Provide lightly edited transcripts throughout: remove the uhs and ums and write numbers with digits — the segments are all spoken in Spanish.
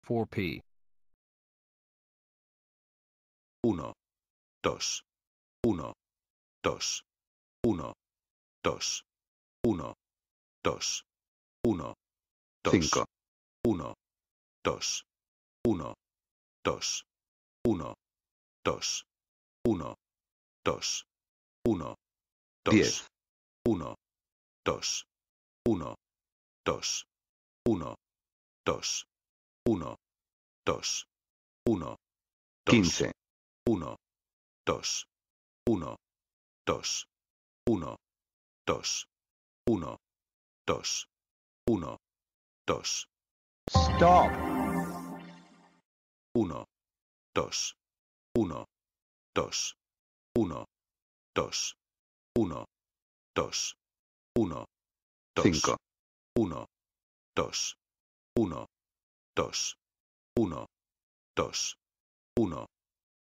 4P. 1, 2, 1, 2, 1, 2, 1, 2, 1, 5, 1, 2, 1, 2, 1, 2, 1, 2, 1, 10, 1, 2, 1, 2, 1, 2, 1, 2, 1, 15, 1, 2, 1, 2, 1, 2, 1, 2, 1, 2, Stop. 1, 2, 1, 2, 1, 2, 1, 2, 1, 5, 1, 2, 1, 2, 1, 2, 1,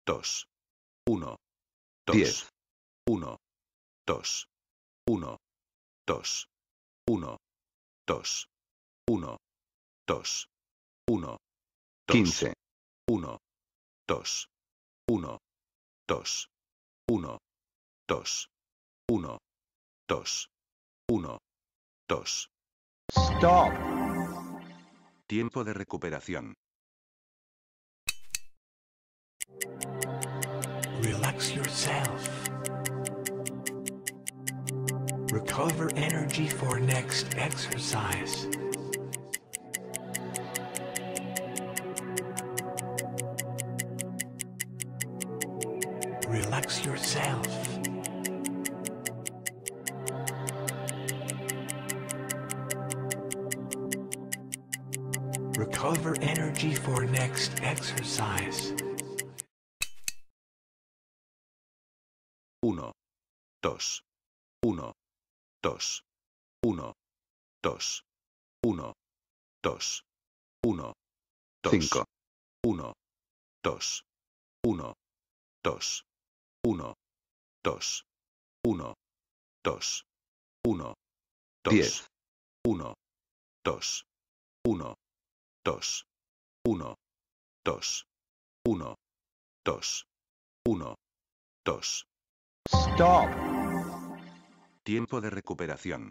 2, 1, 10, 1, 2, 1, 2, 1, 2, 1, 2, 1, 15, 1, 2, 1, 2, 1, 2, 1, 2, 1, 2. Stop. Tiempo de recuperación. Relax yourself. Recover energy for next exercise. Relax yourself. Recover energy for next exercise. 1, 2, 1, 2, 1, 2, 1, 2, 1, 5, 1, 2, 1, 2, 1, 2, 1, 2, 1, 10, 1, 2, 1, 2, 1, 2, 1, 2, 1, 2. Stop. Tiempo de recuperación.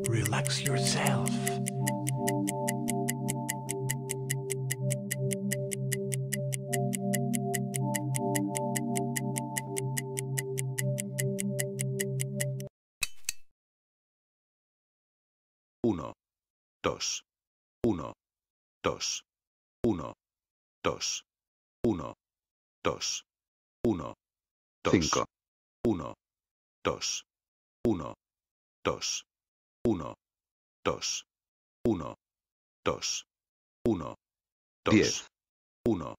Relax yourself. Uno, 2, 1, 2, 1, 2, 1, 2, 1, 5, 1, 2, 1, 2, 1, 2, 1, 2, 1, 10, 1,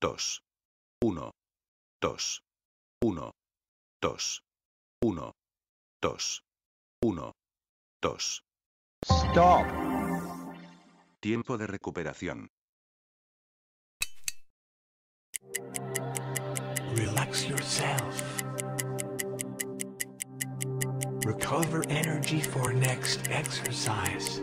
2, 1, 2, 1, 2, 1, 2, 1, 2. Stop. Tiempo de recuperación. Relax yourself. Recover energy for next exercise.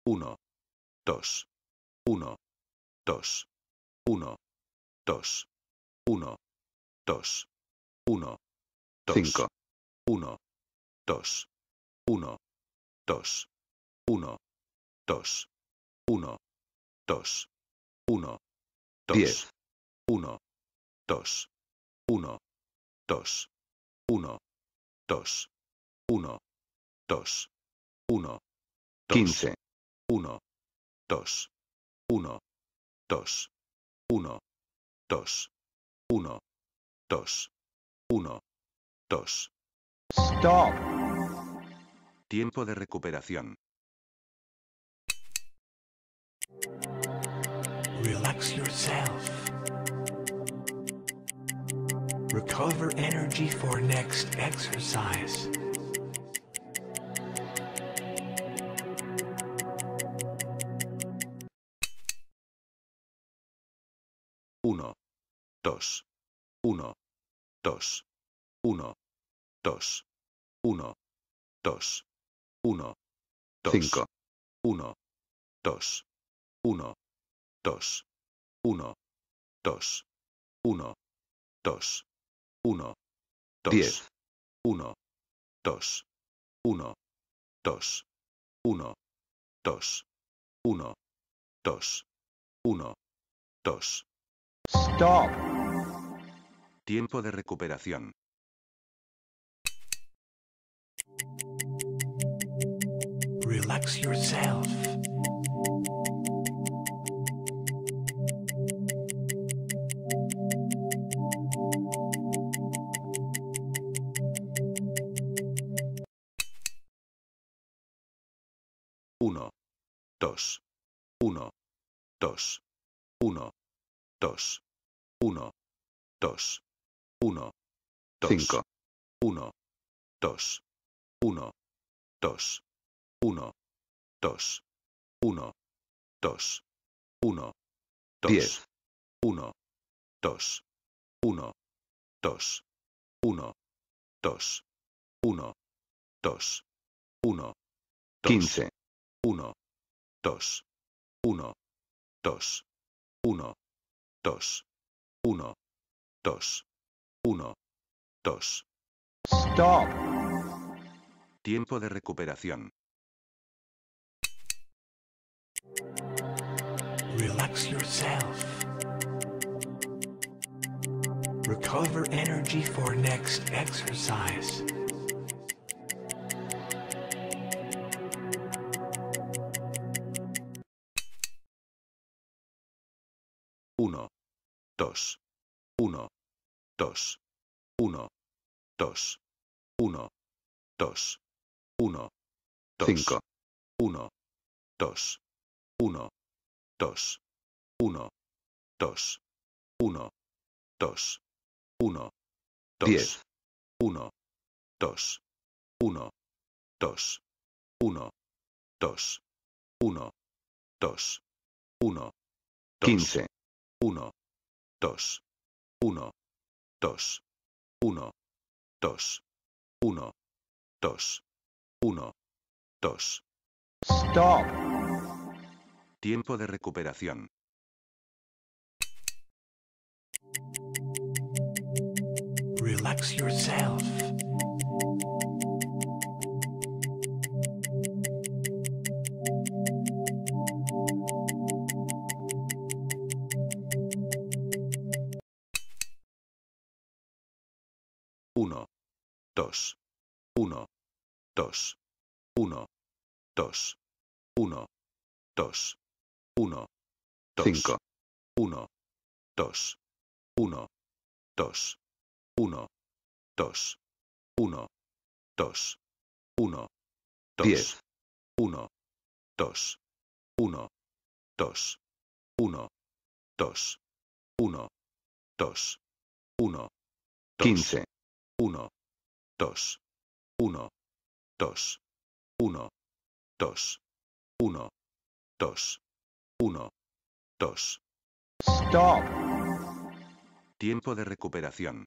Uno, 2, 1, 2, 1, 2, 1, 2, 1, 5, 1, 2, 1, 2, 1, 2, 1, 2, 1, 10, 1, 2, 1, 2, 1, 2, 1, 2, 1, 15, 1, 2, 1, 2, 1, 2, 1, 2, 1, 2. Stop. Tiempo de recuperación. Relax yourself. Recover energy for next exercise. Uno, 2, 1, 2, 1, 2, 1, 2, 1, 2, 5, 1, 2, 1, 2, 1, 2, 1, 2, 1, 10, 1, 2, 1, 2, 1, 2, 1, 2, 1, 2. Stop. Tiempo de recuperación. Relax yourself. Uno, 2, 1, 2, 1, 2, 1, 2, 1, 2, 5, 1, 2, 1, 2, 1, 2, 1, 2, 1, 10, 1, 2, 1, 2, 1, 2, 1, 2, 1, 15, 1, 2, 1, 2, 1, 2, 1, 2, 1, 2. Stop. Tiempo de recuperación. Relax yourself. Recover energy for next exercise. Uno, 2, 1, 2, 1, 2, 1, 2, 1, 5, 1, 2, 1, 2, 1, 2, 1, 2, 1, 10, 1, 2, 1, 2, 1, 2, 1, 2, 1, 15, 1, 2, 1, 2, 1, 2, 1, 2, 1, 2. Stop. Tiempo de recuperación. Relax yourself. Uno, 2, 1, 2, 1, 2, 1, 2, 1, 5, 1, 2, 1, 2, 1, 2, 1, 2, 1, 10, 1, 2, 1, 2, 1, 2, 1, 2, 1, 15, 1, 2, 1, 2, 1, 2, 1, 2, 1, 2. Stop. Tiempo de recuperación.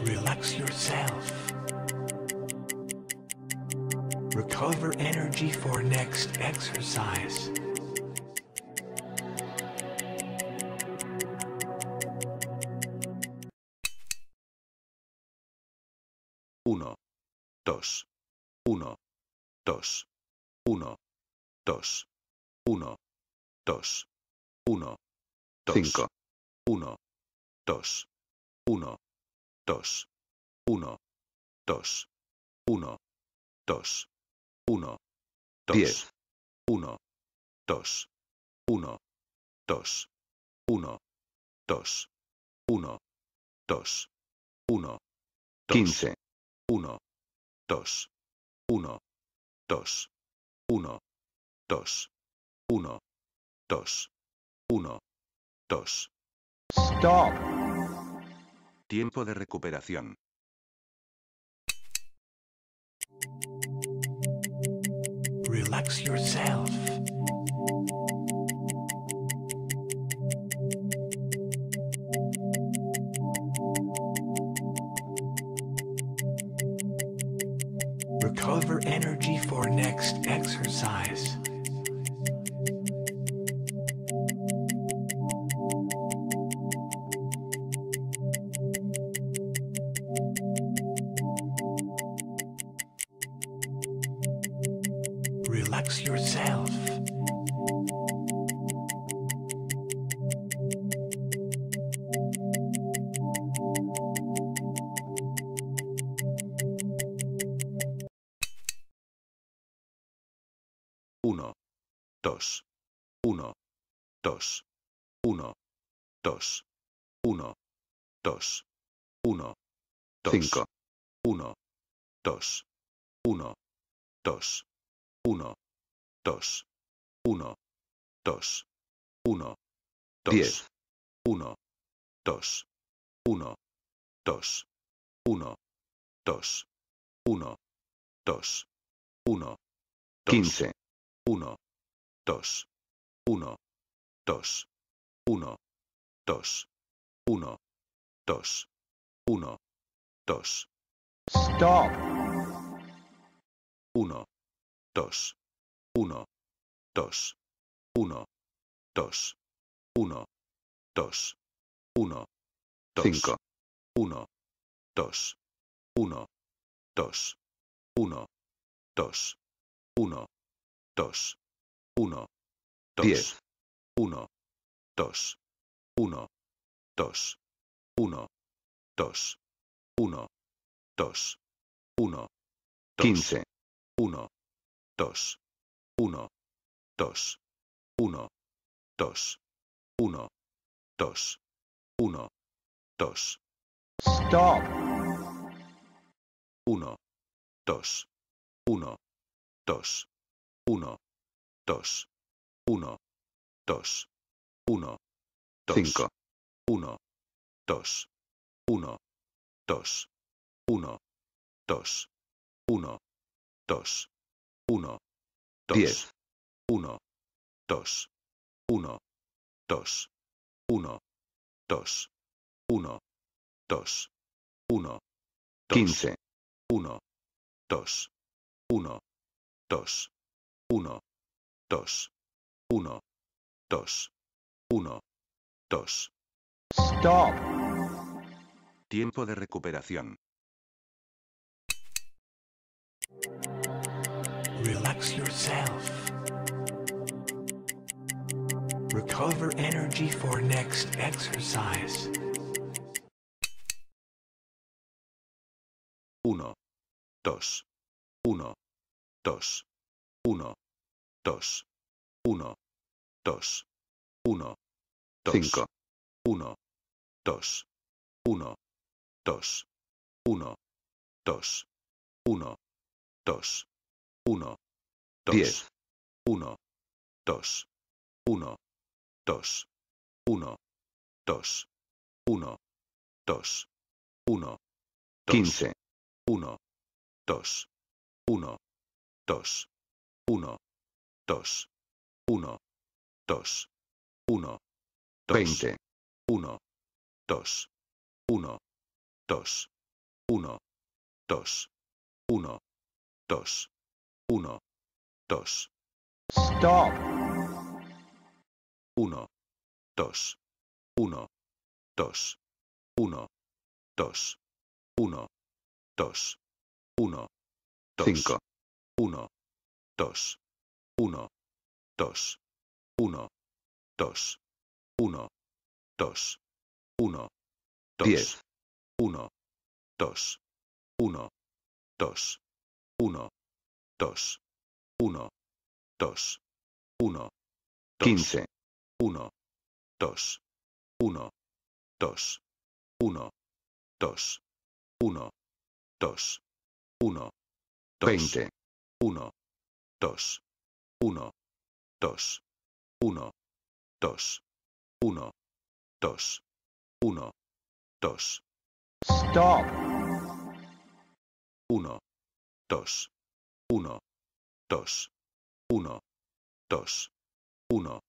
Relax yourself. Recover energy for next exercise. Uno, 2, 1, 2, 1, 2, 1, 2, 1, 5, 1, 2, 1, 2, 1, 2, 1, 2, 1, 10, 1, 2, 1, 2, 1, 2, 1, 2, 1, 15, 1, 2, 1, 2, 1, 2, 1, 2, 1, 2. Stop. Tiempo de recuperación. Relax yourself. 2, 1, 2, 1, 2, 1, 2, 1, 2, 5, 1, 2, 1, 2, 1, 2, 1, 2, 1, 10, 1, 2, 1, 2, 1, 2, 1, 2, 1, 15, 1, 2, 1, 2, 1, 2, 1, 2, 1, 2, Stop. 1, 2, 1, 2, 1, 2, 1, 2, 1, 5, 1, 2, 1, 2, 1, 2, 1, 2, 1, 10, 1, 2, 1, 2, 1, 2, 1, 2, 1, 15, 1, 2, 1, 2, 1, 2, 1, 2, 1, 2, Stop. 1, 2, 1, 2, 1, 2, 1, 2, 1, 5, 1, 2, 1, 2, 1, 2, 1, 2, 1, 10, 1, 2, 1, 2, 1, 2, 1, 2, 1, 15, 1, 2, 1, 2, 1, 2, 1, 2, 1, 2. Stop. Tiempo de recuperación. Relax yourself. Recover energy for next exercise. 1, 2, 1, 2, 1, 2, 1, 2, 1, 5, 1, 2, 1, 2, 1, 2, 1, 2, 1, 10, 1, 2, 1, 2, 1, 2, 1, 2, 1, 15, 1, 2, 1, 2, 1, 2, 1, 2, 1, 20, 1, 2, 1, 2, 1, 2, 1, 2, 1, 2, Stop. 1, 2, 1, 2, 1, 2, 1, 2, 1, 5, 1, 2, 1, 2, 1, 2, 1, 2, 1, 10, 1, 2, 1, 2, 1, 2, 1, 2, 1, 15, 1, 2, 1, 2, 1, 2, 1, 2, 1, 20, 1, 2, 1, 2, 1, 2, 1, 2, 1, 2, Stop. 1, 2, 1, 2, 1, 2, 1,